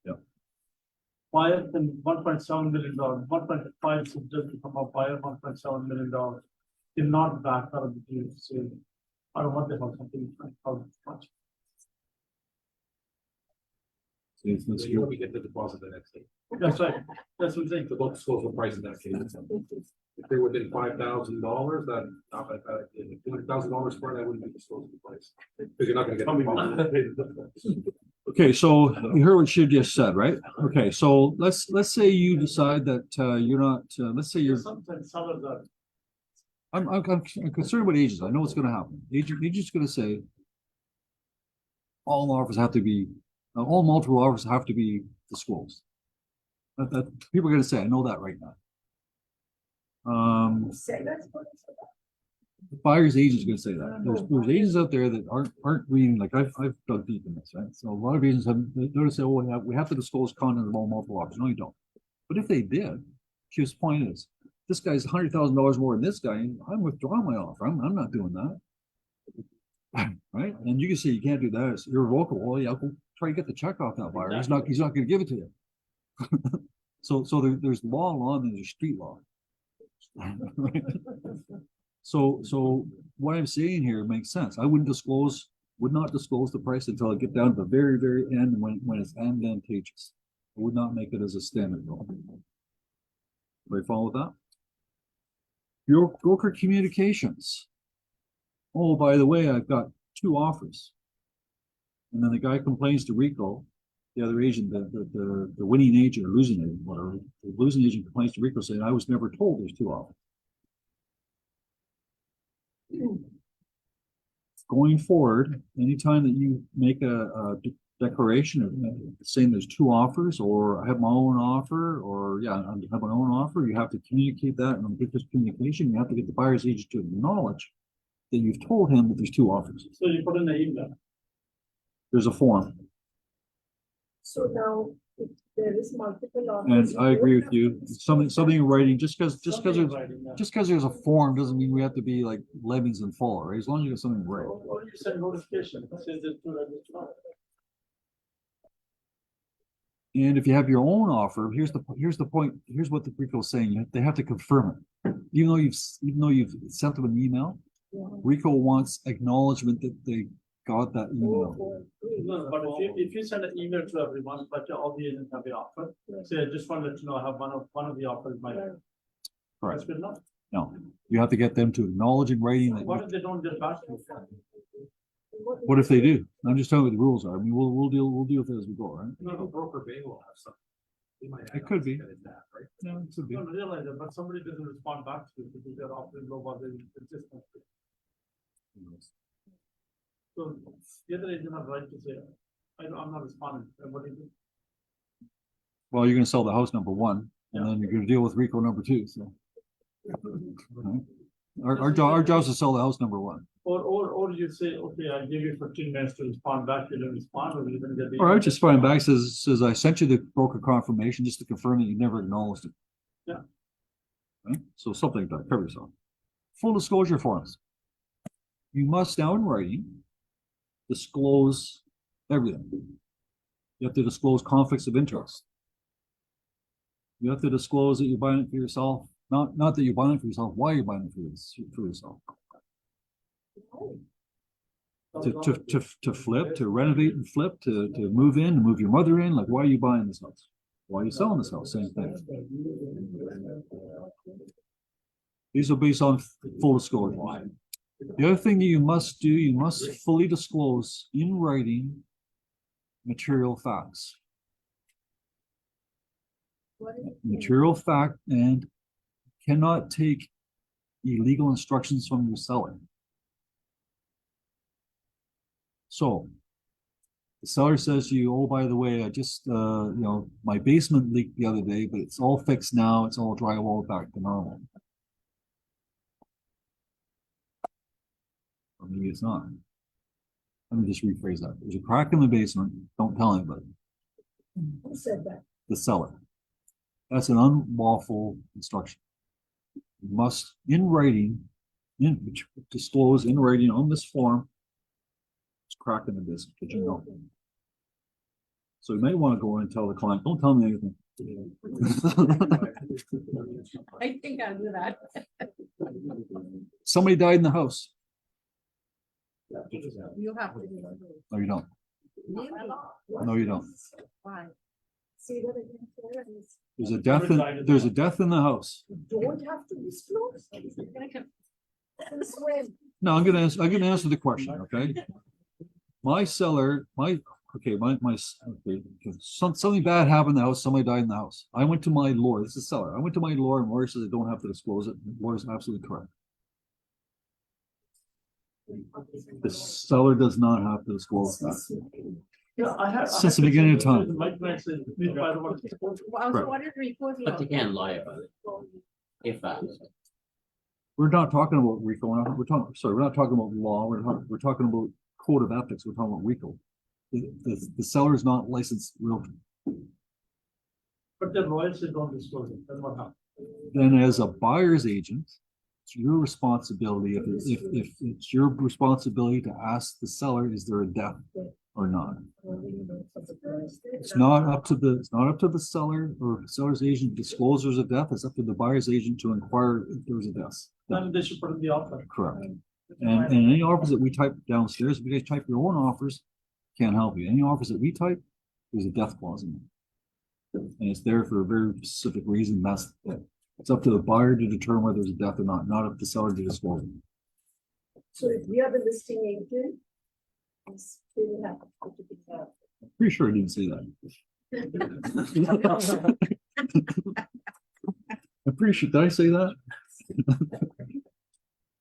Yeah. Buyer and $1.7 million, 1.5 is just become a buyer, $1.7 million. Cannot back out of the deal to say, I don't want to have something much. Let's You only get the deposit the next day. That's right. That's what I'm saying. The book disclose the price in that case. If they're within $5,000, then not that bad. If $200,000 for it, I wouldn't be disclosing the price. Because you're not gonna get the deposit. Okay, so you heard what she just said, right? Okay, so let's say you decide that you're not. Let's say you're. Sometimes sellers are. I'm concerned with agents. I know what's going to happen. Agent's going to say all offers have to be, all multiple offers have to be disclosed. That people are going to say. I know that right now. Say that's what it's about. The buyer's agent's going to say that. There's agents out there that aren't reading. Like I've dug deep in this, right? So a lot of agents they're going to say, "Oh, we have to disclose content of all multiple offers." No, you don't. But if they did, his point is, this guy's $100,000 more than this guy, and I'm withdrawing my offer. I'm not doing that. Right? And you can say you can't do that. It's irrevocable. Well, yeah, go try to get the check off that buyer. He's not going to give it to you. So there's law, and there's street law. Right? So what I'm saying here makes sense. I would not disclose the price until I get down to the very, very end when it's advantageous. I would not make it as a standard rule. Everybody follow with that? Your broker communications. Oh, by the way, I've got 2 offers. And then the guy complains to Rico, the other agent, the winning agent or losing agent, whatever. The losing agent complains to Rico saying, I was never told there's 2 offers. Going forward, anytime that you make a declaration of saying there's 2 offers, or I have my own offer, or I have my own offer, you have to communicate that, and get this communication, you have to get the buyer's agent to acknowledge that you've told him that there's 2 offers. So you put in the email. There's a form. So now, if there is multiple offers. And I agree with you. Something in writing, just because Right. there's a form doesn't mean we have to be like Lemmings and fall, right? As long as you get something right. Or you send notification, it says it's to register. And if you have your own offer, here's the point. Here's what the Rico is saying. They have to confirm it. Even though you've sent them an email, Rico wants acknowledgement that they got that email. No, but if you send an email to everyone, but all the agents have the offer, say, I just wanted to know, I have one of the offers, my. Correct. That's good enough. No, you have to get them to acknowledge in writing that. What if they don't get back to you? What if they do? I'm just telling you what the rules are. I mean, we'll deal with it as we go, right? No, the broker may will have something. He might have It could be. that, right? No, it could You don't realize it, but somebody doesn't respond back to you because they're offering low, but they're consistent. So the other agent has right to say, I'm not responding, and what do you do? Well, you're gonna sell the house number 1, and then you're gonna deal with Rico number 2, so. Right? Our job is to sell the house number 1. Or you say, okay, I give you 15 minutes to respond back, you don't respond, or you didn't get the. All right, just fine back, says I sent you the broker confirmation just to confirm that you never acknowledged it. Yeah. Right? So something like that, cover yourself. Full disclosure forms. You must now in writing disclose everything. You have to disclose conflicts of interest. You have to disclose that you're buying it for yourself, not that you're buying it for yourself, why you're buying it for yourself. To flip, to renovate and flip, to move in, to move your mother in, like why are you buying this house? Why are you selling this house? Same thing. These are based on full disclosure. The other thing that you must do, you must fully disclose in writing material facts. What is it? material fact, and cannot take illegal instructions from your seller. So the seller says to you, oh, by the way, I just, my basement leaked the other day, but it's all fixed now. It's all drywall back to normal. Or maybe it's not. Let me just rephrase that. There's a crack in the basement. Don't tell anybody. Who said that? The seller. That's an unlawful instruction. You must, in writing, disclose in writing on this form, it's a crack in the basement, did you know? So you may want to go and tell the client, don't tell me anything. I think I'll do that. Somebody died in the house. You have to do that. No, you don't. Really? No, you don't. Why? See that again, Sarah? There's a death in the house. You don't have to disclose. Since when? No, I'm gonna answer the question, okay? My seller, something bad happened in the house, somebody died in the house. I went to my lawyer, this is the seller. I went to my lawyer and lawyer says I don't have to disclose it. The lawyer's absolutely correct. The seller does not have to disclose that. Yeah, I have. Since the beginning of time. My client says, please buy the one. Well, so what is report? But they can't lie about it. If that. We're not talking about RICO. We're not talking about law. We're talking about code of ethics. We're talking about RICO. The seller is not licensed realtor. But the lawyer said don't disclose it, then what happens? Then as a buyer's agent, it's your responsibility, if it's your responsibility to ask the seller, is there a death or not? It's not up to the seller or seller's agent to disclose there's a death. It's up to the buyer's agent to inquire if there's a death. Then they should put in the offer. Correct. And any offers that we type downstairs, if you guys type your own offers, can't help you. Any offers that we type, there's a death clause in there. And it's there for a very specific reason. That's it. It's up to the buyer to determine whether there's a death or not up to the seller to disclose it. So if we are the listing agent, we still have to be there. Pretty sure I didn't say that. I'm pretty sure, did I say that?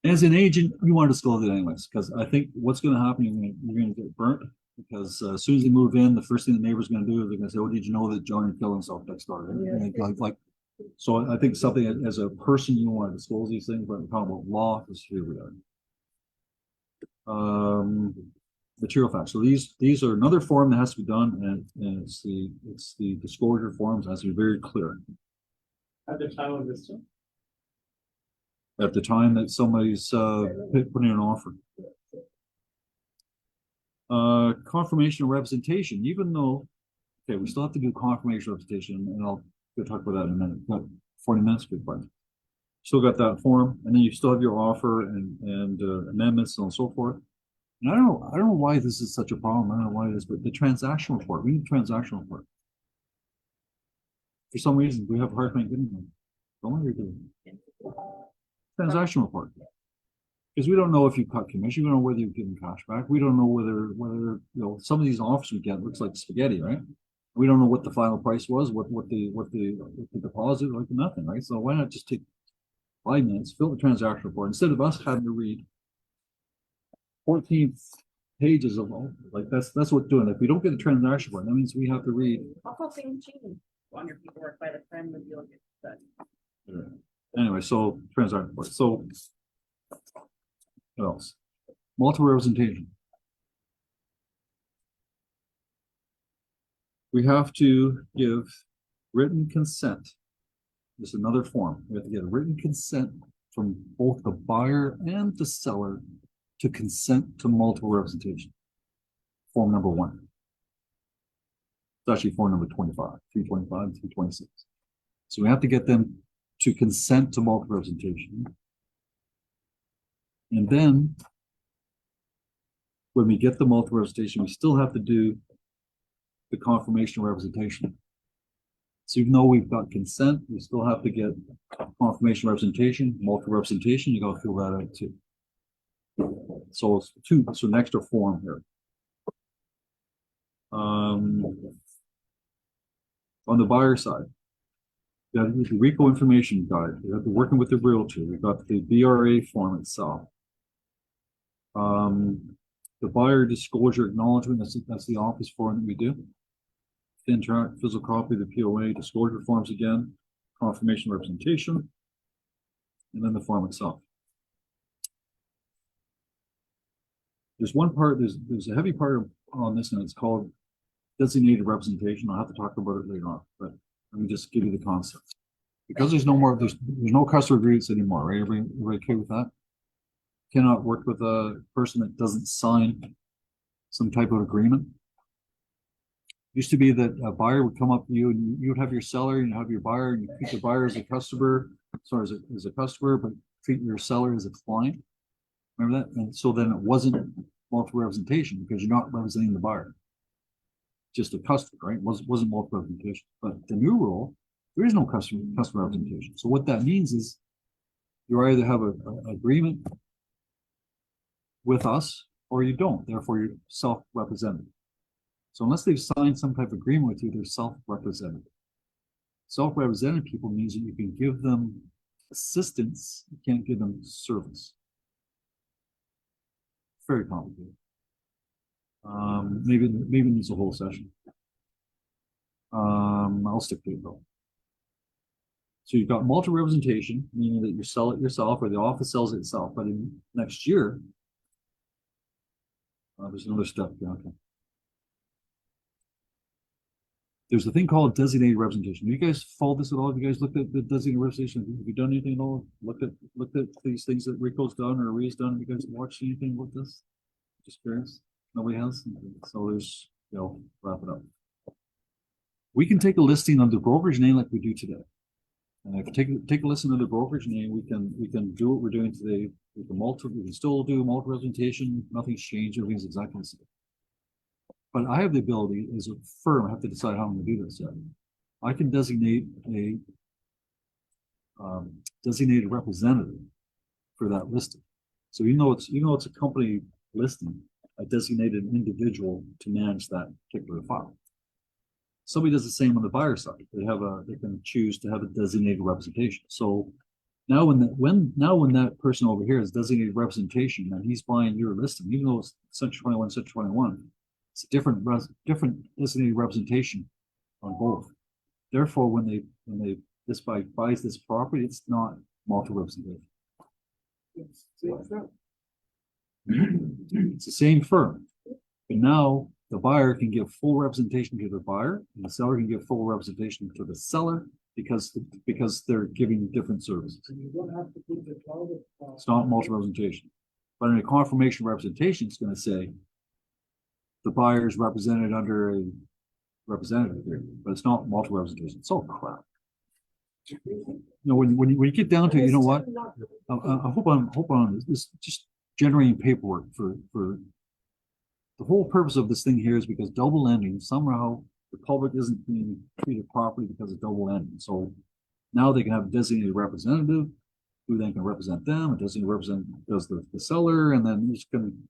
As an agent, you want to disclose it anyways, because I think what's going to happen, you're going to get burnt. Because as soon as they move in, the first thing the neighbor's going to do is they're going to say, "Oh, did you know that Johnny killed himself next door?" So I think something as a person you want to disclose these things, but we're talking about law, because here we are. Material facts. So these are another form that has to be done, and it's the disclosure forms has to be very clear At the time of this. at the time that somebody's putting an offer. Confirmation of representation, even though, okay, we still have to do confirmation of representation, and I'll talk about that in a minute, but 40 minutes, good question. Still got that form, and then you still have your offer and amendments and so forth. And I don't know why this is such a problem. I don't know why it is, but the transaction report, we need a transaction report. For some reason, we have a hard time getting them. Don't we do? Transaction report. Because we don't know if you cut commission, we don't know whether you're getting cash back. We don't know whether some of these offers we get looks like spaghetti, right? We don't know what the final price was, what the deposit, like nothing, right? So why not just take 5 minutes, fill the transaction report instead of us having to read 14 pages of that's what doing. If we don't get a transaction report, that means we have to read. On your paperwork by the friend with you. Anyway, so transaction report. So what else? Multiple representation. We have to give written consent. There's another form. We have to get a written consent from both the buyer and the seller to consent to multiple representation. Form number 1. It's actually form number 25, 325, and 326. So we have to get them to consent to multiple representation. And then when we get the multiple representation, we still have to do the confirmation representation. So even though we've got consent, we still have to get confirmation representation, multiple representation, you gotta fill that out too. So it's an extra form here. On the buyer side, You got the RICO information guide, you have the working with the realtor, we've got the BRA form itself. The buyer disclosure acknowledgement, that's the office form that we do. Thin track, physical copy of the POA, disclosure forms again, confirmation representation, and then the form itself. There's one part, there's a heavy part on this, and it's called designated representation. I'll have to talk about it later on, but let me just give you the concept. Because there's no customer agreements anymore, right? Everybody okay with that? Cannot work with a person that doesn't sign some type of agreement. Used to be that a buyer would come up to you and you would have your seller and you have your buyer and you treat the buyer as a customer, sorry, as a customer, but treat your seller as a client. Remember that? And so then it wasn't multiple representation because you're not representing the buyer. Just a customer, right? Wasn't multiple representation. But the new rule, there is no customer representation. So what that means is you either have an agreement with us or you don't. Therefore, you're self-represented. So unless they've signed some type of agreement with you, they're self-represented. Self-represented people means that you can give them assistance, you can't give them service. Very complicated. Maybe needs a whole session. I'll stick to it though. So you've got multi-representation, meaning that you sell it yourself or the office sells it itself. But in next year, there's another step. Yeah, okay. There's a thing called designated representation. Have you guys followed this at all? Have you guys looked at the designated representation? Have you done anything at all? Looked at these things that Rico's done or Ree's done? Have you guys watched anything about this? Just curious. Nobody has. So there's, wrap it up. We can take a listing under brokerage name like we do today. And if you take a listen to the brokerage name, we can do what we're doing today. We can still do multiple representation. Nothing's changed. Everything's exactly the same. But I have the ability as a firm, I have to decide how I'm going to do this yet. I can designate a designated representative for that listing. So even though it's a company listing, I designated an individual to manage that particular file. Somebody does the same on the buyer side. They can choose to have a designated representation. So now when that person over here is designated representation and he's buying your listing, even though it's Section 21, it's a different designated representation on both. Therefore, when this buyer buys this property, it's not multiple representation. It's the same firm, but now the buyer can give full representation to the buyer, and the seller can give full representation to the seller because they're giving different services. You don't have to put the cloud. It's not multiple representation, but in a confirmation representation, it's going to say the buyer is represented under a representative agreement, but it's not multiple representation. It's all crap. When you get down to it, you know what? I hope I'm this just generating paperwork for the whole purpose of this thing here is because double ending, somehow the public isn't being treated properly because of double ending. So now they can have a designated representative who then can represent them. A designated representative does the seller, and then each can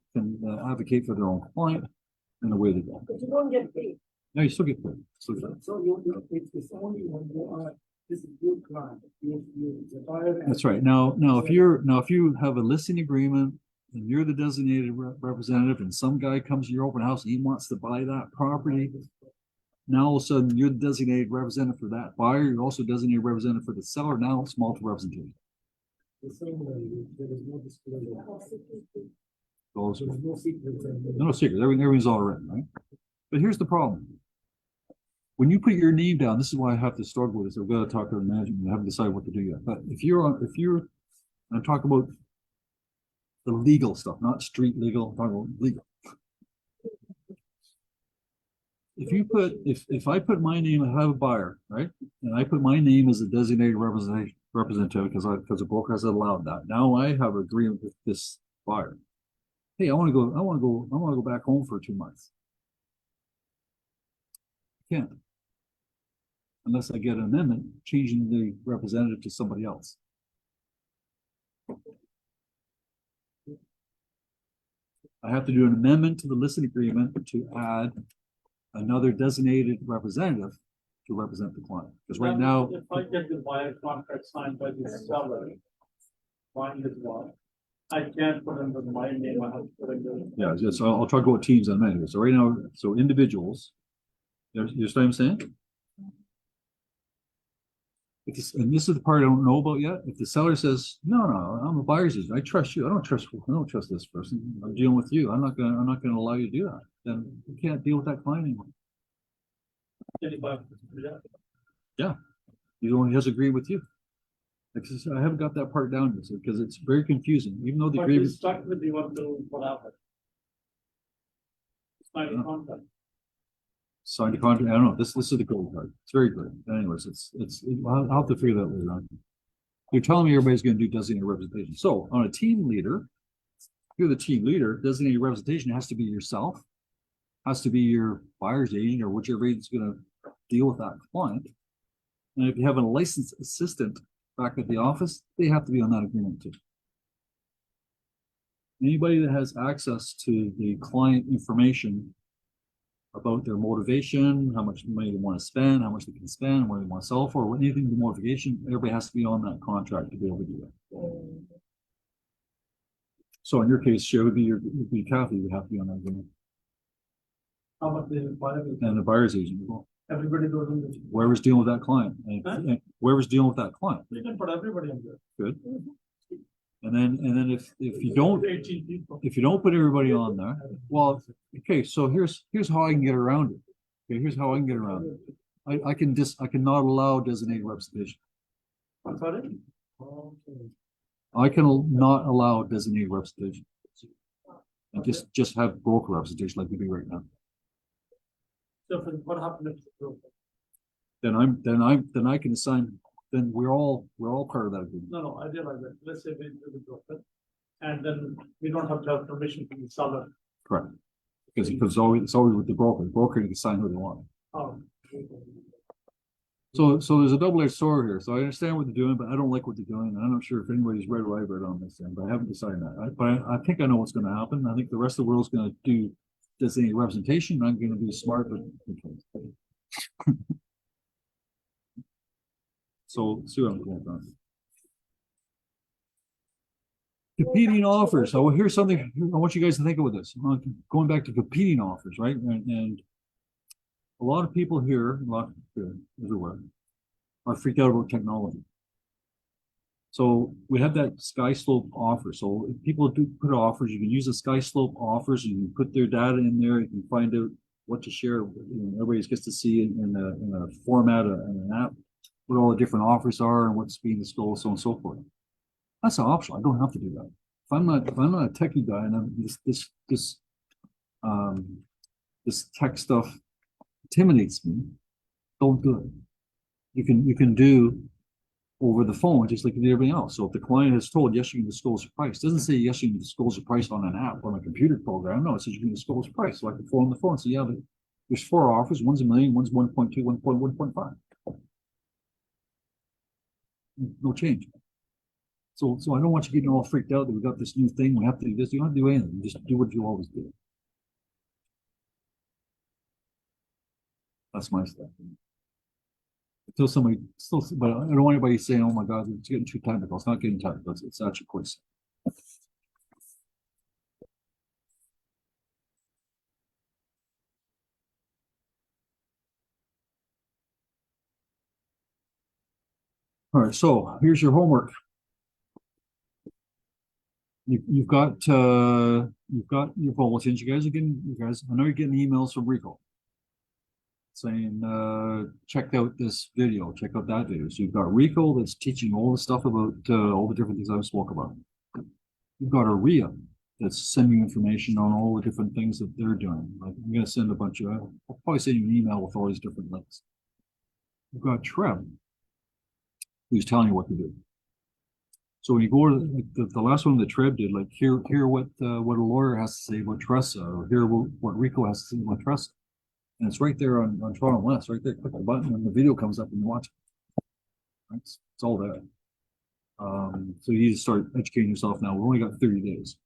advocate for their own client in the way they go. But you don't get paid. No, you still get paid. So it's only when you are, this is good client. The buyer. That's right. Now if you have a listing agreement and you're the designated representative and some guy comes to your open house and he wants to buy that property, now all of a sudden you're the designated representative for that buyer. You're also designated representative for the seller. Now it's multiple representation. The same way, there is no disclosure. Those, There is no secret. no secret. Everything's all written, right? But here's the problem. When you put your name down, this is why I have to struggle with this. I've got to talk to the management. I haven't decided what to do yet. But I'm talking about the legal stuff, not street legal, I'm talking about legal. If I put my name, I have a buyer, right? And I put my name as a designated representative because the broker has allowed that. Now I have an agreement with this buyer. Hey, I want to go back home for 2 months. I can't. Unless I get an amendment changing the representative to somebody else. I have to do an amendment to the listing agreement to add another designated representative to represent the client. Because right now, If I get the buyer contract signed by the seller, mine is one, I can't put under my name, I have to put under. yeah, so I'll talk about teams in a minute. So right now, so individuals, you understand what I'm saying? And this is the part I don't know about yet. If the seller says, no, I'm a buyer's agent, I trust you. I don't trust this person. I'm dealing with you. I'm not gonna allow you to do that. Then you can't deal with that client anymore. He has agreed with you. Like, I haven't got that part down yet, because it's very confusing, even though the But agreement. he's stuck with you until what happened? Sign a contract. Signed a contract. I don't know. This is the gold card. It's very good. Anyways, I'll have to figure that later on. You're telling me everybody's going to do designated representation. So on a team leader, if you're the team leader, designated representation has to be yourself, has to be your buyer's agent or whichever agent's going to deal with that client. And if you have a licensed assistant back at the office, they have to be on that agreement too. Anybody that has access to the client information about their motivation, how much money they want to spend, how much they can spend, what they want to sell for, anything, the motivation, everybody has to be on that contract to be able to do that. So in your case, Cher would be Kathy would have to be on that agreement. How about the buyer? And the buyer's agent as well. Everybody goes in the. Whoever's dealing with that client, and whoever's dealing with that client. You can put everybody in there. Good. And then if you don't, 18 people. if you don't put everybody on there, well, okay, so here's how I can get around it. Okay, here's how I can get around it. I cannot allow designated representation. I'm sorry? Okay. I can not allow designated representation. And just have broker representation like we do right now. So what happened if it's broken? Then I can assign, then we're all part of that agreement. No, I realize that. Let's say we do the broker. And then we don't have to have permission from the seller. Correct. Because it's always with the broker. The broker can sign who they want. Oh. So there's a double-edged sword here. So I understand what they're doing, but I don't like what they're doing. I'm not sure if anybody's read what I've read on this thing, but I haven't decided that. But I think I know what's going to happen. I think the rest of the world's going to do designated representation. I'm going to be smart, but so see what I'm going on. Competing offers. So here's something I want you guys to think about this. Going back to competing offers, right? And a lot of people here, everywhere, are freaked out about technology. So we have that sky slope offer. So if people do put offers, you can use the sky slope offers. You can put their data in there. You can find out what to share. Everybody gets to see in a format in an app what all the different offers are and what's being disclosed, so on and so forth. That's an option. I don't have to do that. If I'm not a techie guy and I'm this tech stuff intimidates me, don't do it. You can do over the phone just like you do everything else. So if the client has told yes, you can disclose the price. It doesn't say yes, you can disclose the price on an app on a computer program. No, it says you can disclose the price. So I can phone on the phone and say, yeah, there's 4 offers. One's $1 million, one's 1.2, 1.5. No change. So I don't want you getting all freaked out that we got this new thing. We have to do this. You don't have to do anything. You just do what you always do. That's my stuff. Until somebody still, but I don't want anybody saying, "Oh my God, it's getting too technical." It's not getting technical. It's actually quite simple. All right, so here's your homework. You've got your bulletins. You guys, I know you're getting emails from Rico saying check out this video, check out that video. So you've got Rico that's teaching all the stuff about all the different things I spoke about. You've got Aria that's sending information on all the different things that they're doing. Like I'm going to send a bunch of, I'll probably send you an email with all these different links. You've got Treb, who's telling you what to do. So when you go to the last one that Treb did, like hear what a lawyer has to say about TRESA, or hear what Rico has to say about TRESA. And it's right there on Toronto West, right there. Click the button and the video comes up and you watch it. Right? It's all there. So you need to start educating yourself now. We've only got 30 days.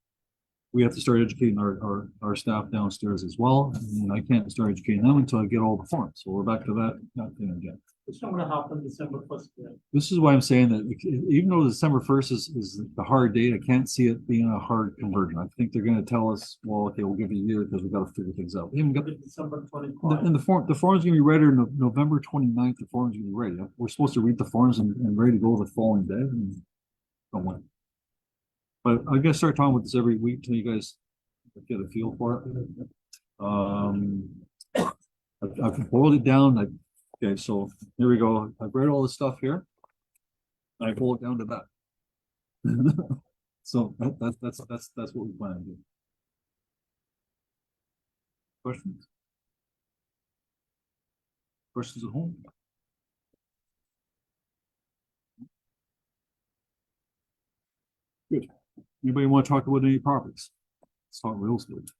we have to start educating our staff downstairs as well. And I can't start educating them until I get all the forms. So we're back to that thing again. It's not gonna happen December 1st. This is why I'm saying that even though December 1st is the hard date, I can't see it being a hard conversion. I think they're gonna tell us, well, okay, we'll give you a year because we've got to figure things out. We haven't got December 25. and the form's gonna be ready on November 29th. The form's gonna be ready. We're supposed to read the forms and ready to go the following day. And don't wait. But I'm gonna start talking about this every week till you guys get a feel for it. I've boiled it down. Okay, so here we go. I've read all this stuff here. I boiled it down to that. So that's what we plan to do. Questions? Questions at home? Good. Anybody want to talk about any properties? Let's talk real estate.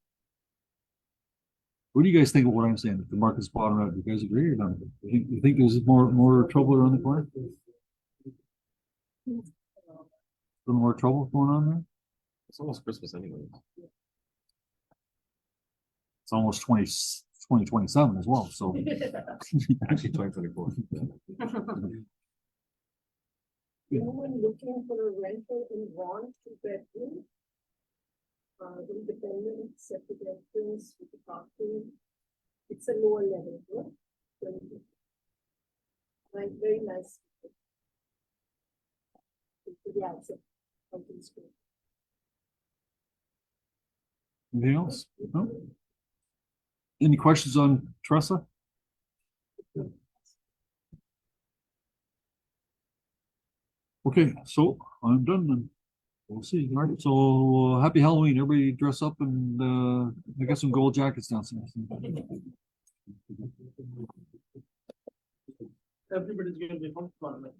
What do you guys think of what I'm saying? If the market's bottom out, do you guys agree or not? You think there's more trouble around the corner? Some more trouble going on there? It's almost Christmas anyway. It's almost 2027 as well, so. Actually, 2024. Anyone looking for a rental in Vaughan, 2 bedroom? Independent, septic entrance with the parking. It's a lower level, no? Very nice. Yeah, it's a something school. Anything else? No? Any questions on TRESA? Okay, so I'm done then. We'll see. All right, so happy Halloween. Everybody dress up and I got some gold jackets downstairs. Everybody's gonna be comfortable.